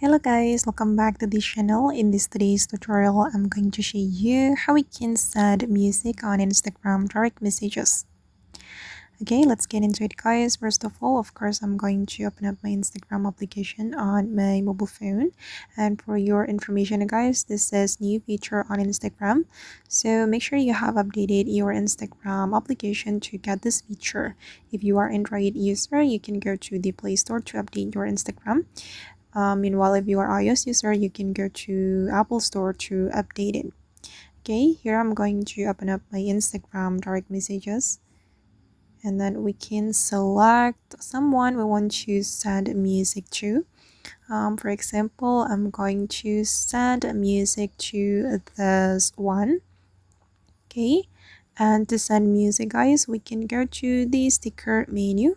Hello guys, welcome back to this channel. In this today's tutorial, I'm going to show you how we can send music on Instagram direct messages. Okay, let's get into it guys. First of all, of course, I'm going to open up my Instagram application on my mobile phone. And for your information guys, this is new feature on Instagram. So make sure you have updated your Instagram application to get this feature. If you are Android user, you can go to the Play Store to update your Instagram. Meanwhile, if you are iOS user, you can go to Apple Store to update it. Okay, here I'm going to open up my Instagram direct messages, and then we can select someone we want to send music to. For example, I'm going to send music to this one. Okay, and to send music guys, we can go to the sticker menu.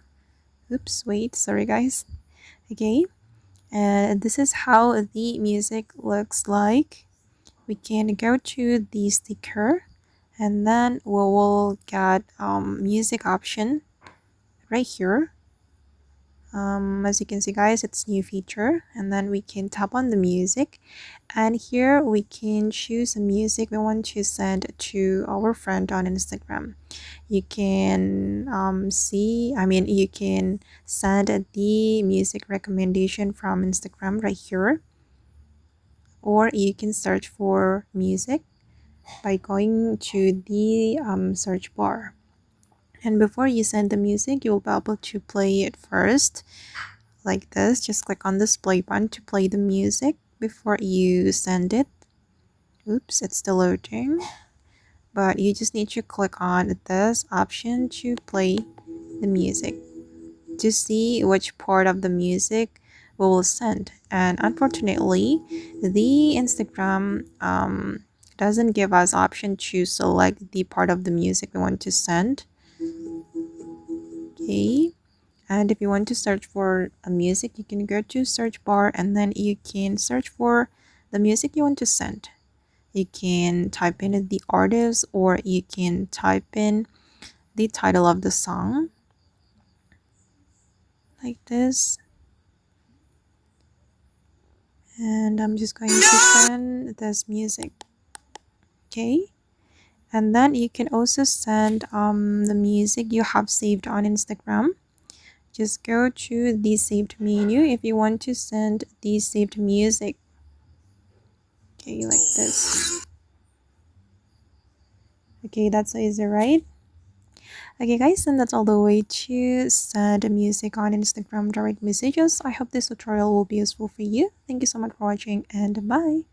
Oops, wait, sorry guys. Okay, and this is how the music looks like. We can go to the sticker, and then we will get music option right here. As you can see guys, it's new feature, and then we can tap on the music, and here we can choose a music we want to send to our friend on Instagram. You can you can send the music recommendation from Instagram right here, or you can search for music by going to the search bar. And before you send the music, you'll be able to play it first like this. Just click on this play button to play the music before you send it. Oops, it's still loading, but you just need to click on this option to play the music to see which part of the music we will send. And unfortunately, the Instagram doesn't give us option to select the part of the music we want to send. Okay, and if you want to search for a music, you can go to search bar, and then you can search for the music you want to send. You can type in the artist, or you can type in the title of the song like this. And I'm just going to send this music. Okay, and then you can also send the music you have saved on Instagram. Just go to the saved menu if you want to send the saved music. Okay, like this. Okay, that's so easy, right? Okay guys, and that's all the way to send music on Instagram direct messages. I hope this tutorial will be useful for you. Thank you so much for watching, and bye.